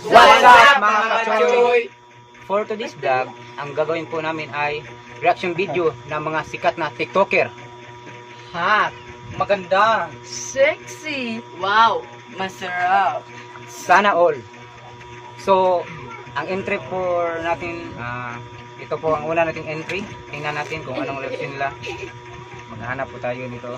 What's up mga kachoy? For today's vlog, ang gagawin po namin ay reaction video ng mga sikat na TikToker. Hot, maganda, Sexy! Wow! Masarap! Sana all. So, ang entry for natin, ito po ang una nating entry. Tingnan natin kung anong reaction nila. Maghahanap po tayo nito.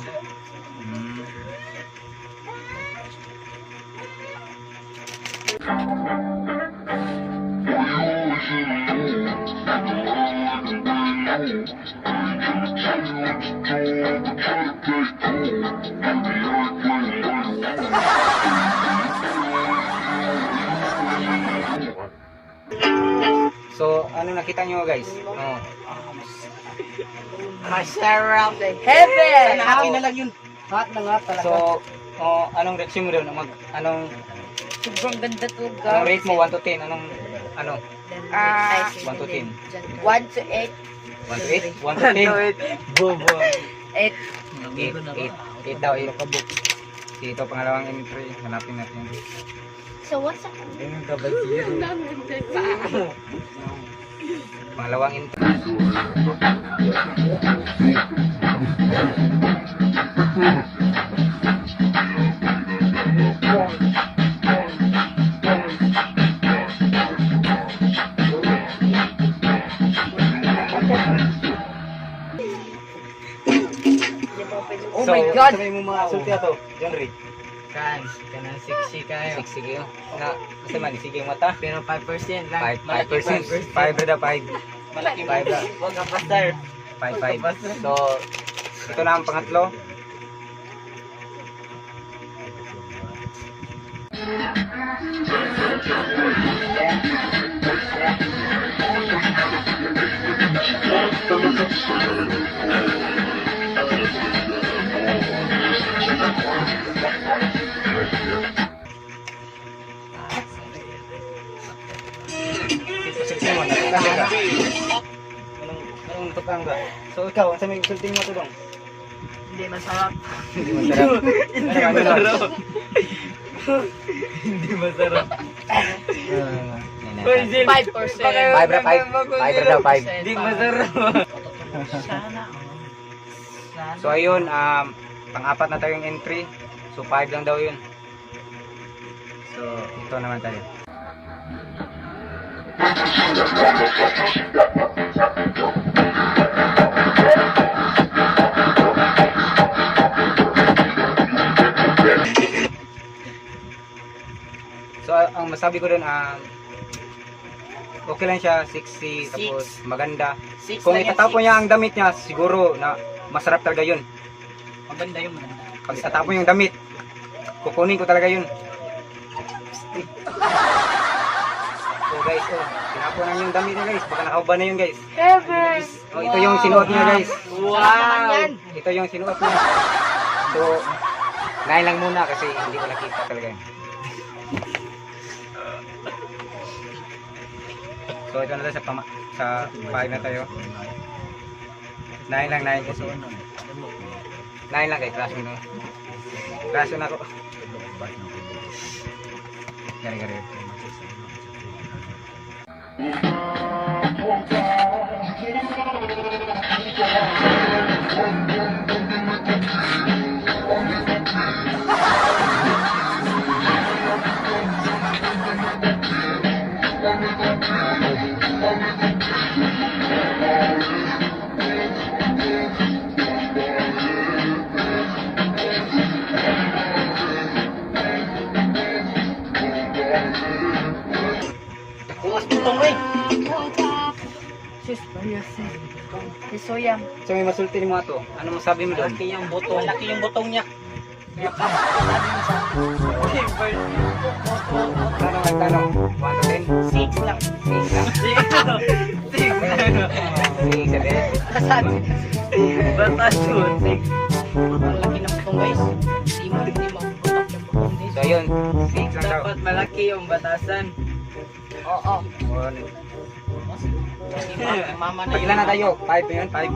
So, ano nakita nyo guys? Oh. Masarap! Heaven! Sana akin na lang yun. Hot na nga talaga. So, anong reaction mo doon? Anong Sobrang ganda to, anong guys. rate mo 1 to 10? Anong 1 to 10? 1 to 8. 1 to 8? 1 to 10? Bobo. 8. 8 daw, 8 kabuk. Sige, ito pangalawang entry. Hanapin natin. So, what's up? Ayun ka ba zero? Pangalawang entry. Oh my God! Sabi mo mga sulti ato, Henry. Guys, kanang sexy kayo. Sige yun. Kasi man, sige yung mata. Pero 5% lang. 5%. 5 na 5. Malaki 5 na. Huwag ka pasar. 5. So, ito na ang pangatlo. Sige mo, nakakasya ka. Anong tukang ka? So ikaw, sa may sulting mo to dong? Hindi masarap. Hindi masarap. Hindi masarap. Hindi masarap. 5%. 5 na 5. 5 daw 5. Hindi masarap. Sana. So ayun, pang-apat na tayong entry. So 5 lang daw yun. So ito naman tayo. So ang masabi ko dun, okay lang siya, sexy, tapos maganda. Kung itatapon niya ang damit niya, siguro na masarap talaga yun. Maganda yung maganda. Pag itatapon yung damit, kukunin ko talaga yun. So guys, tinapon na yung damit niya guys, baka nakauban na yun guys. Heaven! Ito yung sinuot niya guys. Wow! Ito yung sinuot niya. So, nain lang muna kasi hindi ko nakita talaga yun. So ito na tayo sa 5 na tayo. 9 lang, 9 kasi. 9 lang kay class mo. Class na ako. Gari. Sis, Isoyam. So may masulti ni mga to. Ano masabi mo doon? Malaki yung butong. Malaki yung butong niya. Tanong. 1 to 10? 6 lang. 6 lang. 6 din. Batas yun. Ang laki ng butong guys. Hindi mo butok yung butong guys. So yun, 6 lang daw. Dapat malaki yung batasan. Oo. Mama na Pag ilan na tayo? 5 na yun? 5?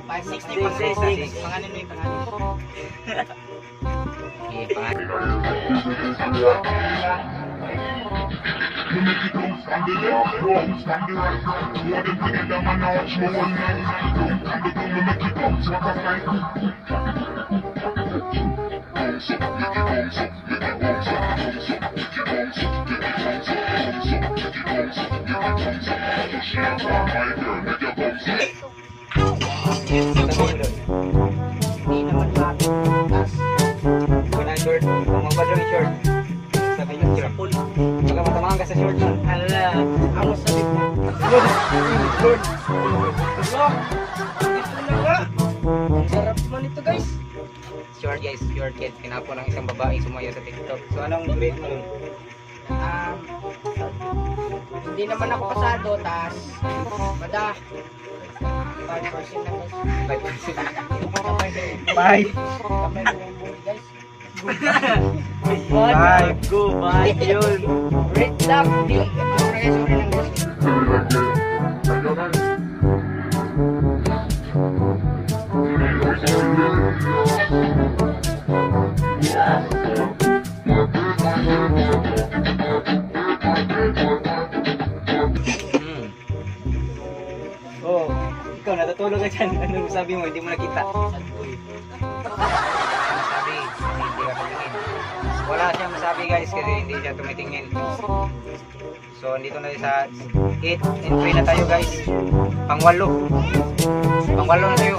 5, 6 na yung panganin. Panganin mo yung panganin. Okay, pangalan. Hindi naman matigas. Kung na short, kung magbadro yung short. Sabi yung short. Baka matamaan ka sa short nun. Ala. Ang sabi ko. Short. Ito na nga. Ang sarap naman ito guys. Short guys, short kid. Kinapo ng isang babae sumaya sa TikTok. So anong rate mo nun? Hindi naman ako pasado, tas bada 5% na guys. 5%. Kamay 5. ko yung buhay guys. Five. Go, bye yun. Rate lang. Sorry lang guys. Oh, ikaw natutulog ka dyan. Anong sabi mo? Hindi mo nakita. Masabi, hindi ka tumitingin. Wala siyang masabi guys kasi hindi siya tumitingin. So, dito na sa 8 entry na tayo guys. Pang-8. Pang-8 na tayo.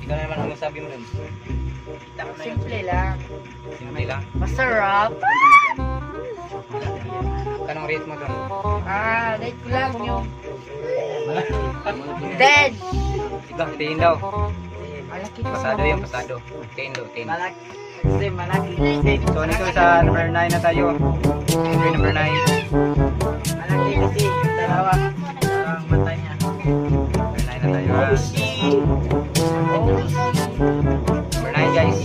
Ikaw naman ang masabi mo dun. Simple lang. Simple lang. Masarap. Anong rate mo dun? Rate ko lang yung dead. Ikaw, tingin daw. Malaki pa Pasado yung pasado. 10 daw, 10. Malaki. Kasi malaki. So, nito sa number 9 na tayo. Entry number 9. Malaki kasi yung dalawa. Dalawang mata niya. Number 9 na tayo. Number 9 guys.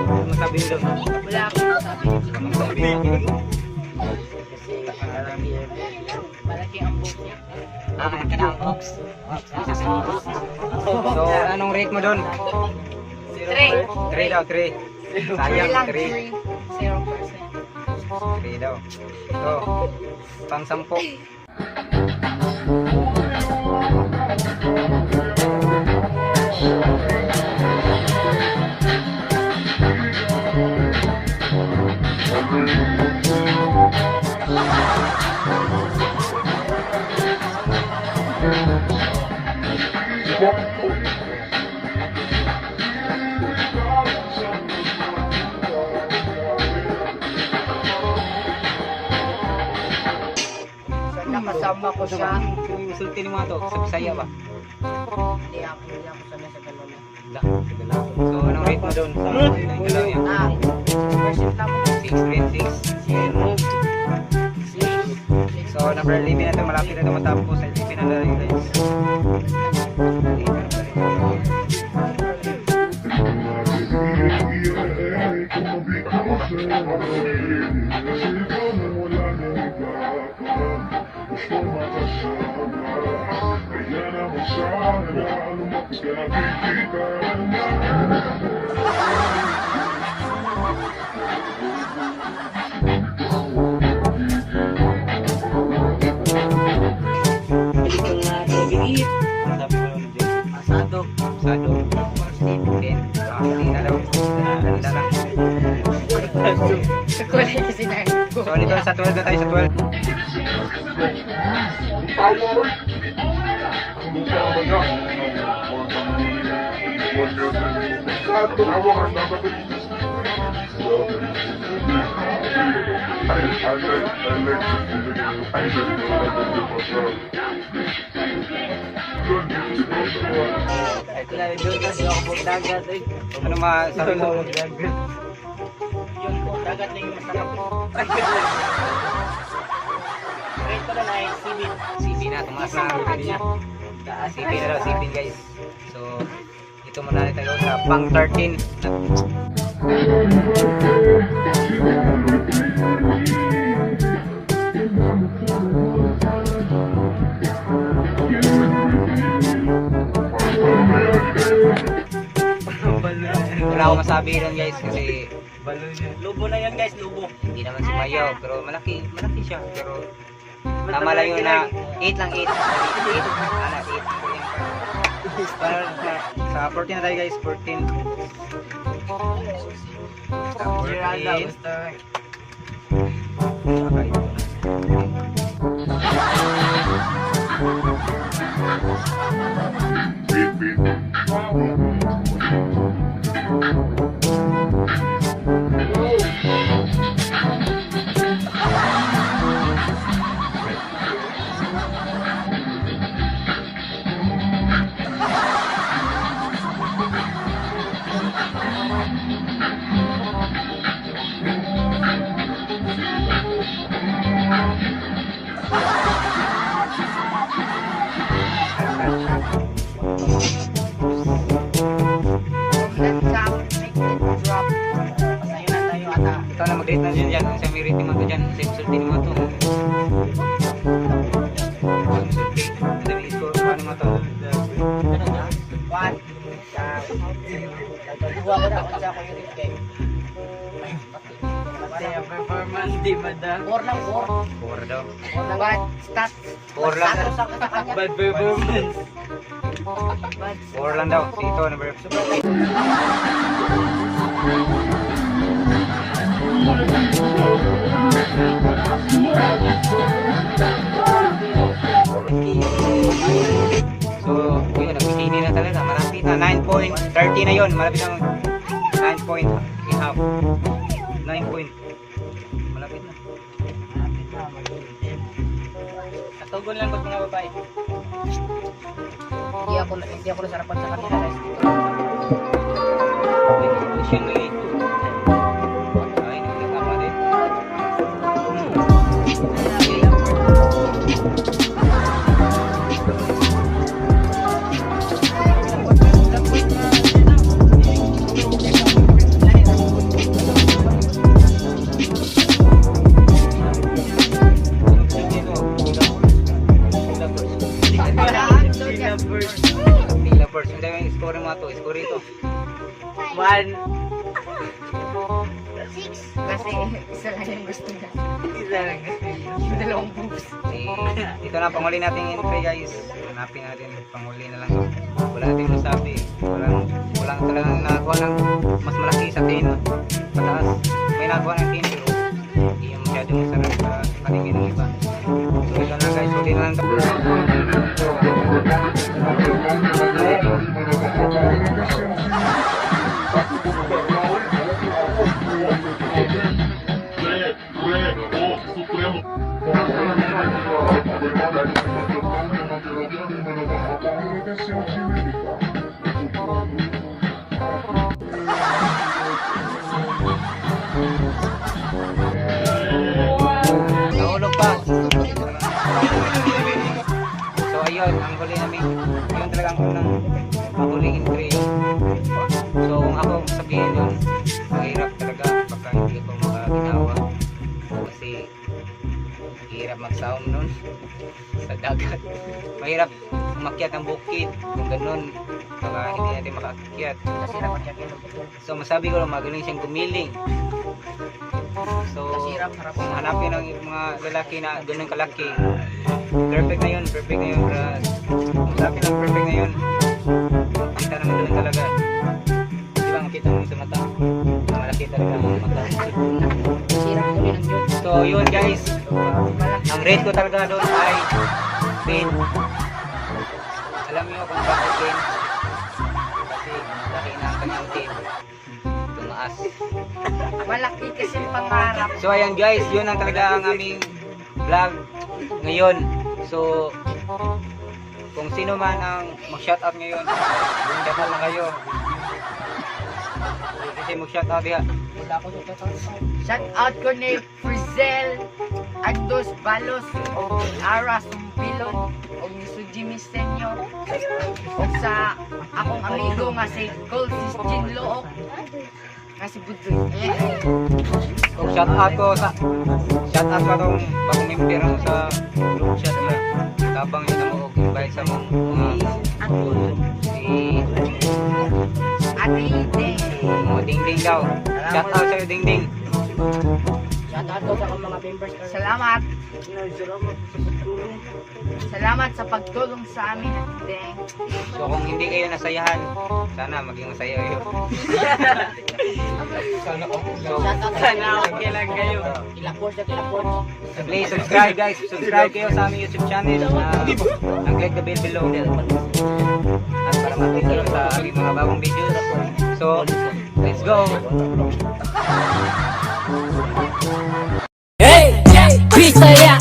Ano masabi mo doon? Wala akong masabi. Ano masabi mo? Kasi malaki ang book niya. Malaki na ang box. So, anong rate mo doon? 3. 3 daw, 3. Sayang, 3. 0%. 3 daw. So, pang 10. So, nakasama ko siya. Yung sulti ni mga to, sa Bisaya ba? Hindi ako sanay sa ganun. Wala, sa Galao. So, anong rate mo doon? Sa Galao yan? 6% lang mo. 6 rate, 6. So, number 11 na ito, malapit na ito matapos. Sa 11 na tayo guys. Ang sabi mo doon, Jay? Pasado. Sado. 10. Hindi na daw. Ganda lang. Kulay kasi na. So, dito sa 12 na tayo sa 12. Ito na doon kasi ako pagdagat eh. Ano masabi mo? Yun po, dagat na yung masarap. Rate ko na na sibit. CP na, tumaas na ang bibili niya. CP na daw, CP guys. So, ito muna tayo sa pang 13. Wala akong masabi rin guys kasi Lubo na yan guys, lubo. hindi naman sumayaw pero malaki siya pero tama lang yun na 8 lang 8 ana 8 para sa 14 na tayo guys 14 sa 14 Drop. Pasayo na tayo ata. ikaw na mag-rate na dyan sa may rating mo to dyan sa episode mo to may score paano mo to Ano na? 1. Nagdadua ko na kung sa ako yung rate kay. Kasi ang performance di ba da? 4 lang 4. 4 daw 4 lang Bad stat. 4 lang Sakto sakto sa kanya. Bad performance. Bad 4 lang daw si ito number so yun nagpitini na talaga malapit na 9.30 na yun malapit na 9 point in half 9 point malapit na Katugon lang ko mga babae. Hindi ako nasarapan sa kanila guys. Siya na ito ay nagkakama din Tila first hindi yung score mo to score ito 1. kasi isa lang yung gusto niya. Isa lang kasi. Yung dalawang boobs. Ito na panguli natin entry guys hanapin natin panguli na lang to wala natin masabi walang talagang nakakuha ng mas malaki sa 10 pataas may nakakuha ng 10 pero hindi yung masyadong masarap sa paningin ng iba so ito na guys huli na lang to nahulog pa so ayun ang huli namin yun talaga ang unang mahuling entry so kung ako sabihin yun mahirap talaga pagka hindi ko makaginawa kasi mahirap mag-sound nun sa dagat mahirap umakyat ng bukid kung ganun baka hindi natin makaakyat Nasira pa siya kilo. so masabi ko lang magaling siyang gumiling so Nasira harap. kung hanapin ng mga lalaki na ganun kalaki perfect na yun Brad kung sabi lang perfect na yun kita naman doon talaga di ba makita mo sa mata malaki talaga ang mata Nasira ko rin ang Diyos. so yun guys ang rate ko talaga doon ay 10 alam niyo kung bakit 10 kasi laki na ang kanyang team tumaas taas. Malaki kasi pangarap. So ayan guys, yun ang talaga ang aming vlog ngayon. So kung sino man ang mag-shoutout ngayon, shoutout na kayo. Kasi mag-shoutout diha. Wala ko sa tatang. Shout out ko ni Frizel, Agdos Balos, o ni Ara Sumbilon, o ni Suji Mistenyo, o sa akong amigo nga si Cole Sistin Look, nga si Budroy. Kung shoutout ko tong bagong member mo sa group chat niya. Tabang yun mo invite sa mga si Ate Ide. Dingding daw. Shoutout sa'yo Dingding. Shoutout ko sa mga members. Salamat. Salamat sa pagtulong sa amin, Deng. So kung hindi kayo nasayahan, sana maging masaya kayo. So, Sana okay lang kayo. Kilapos na kilapos. please subscribe guys. Subscribe kayo sa aming YouTube channel. And click the bell below. At para makita kayo sa aming mga bagong videos. So, let's go! Hey, Bisaya,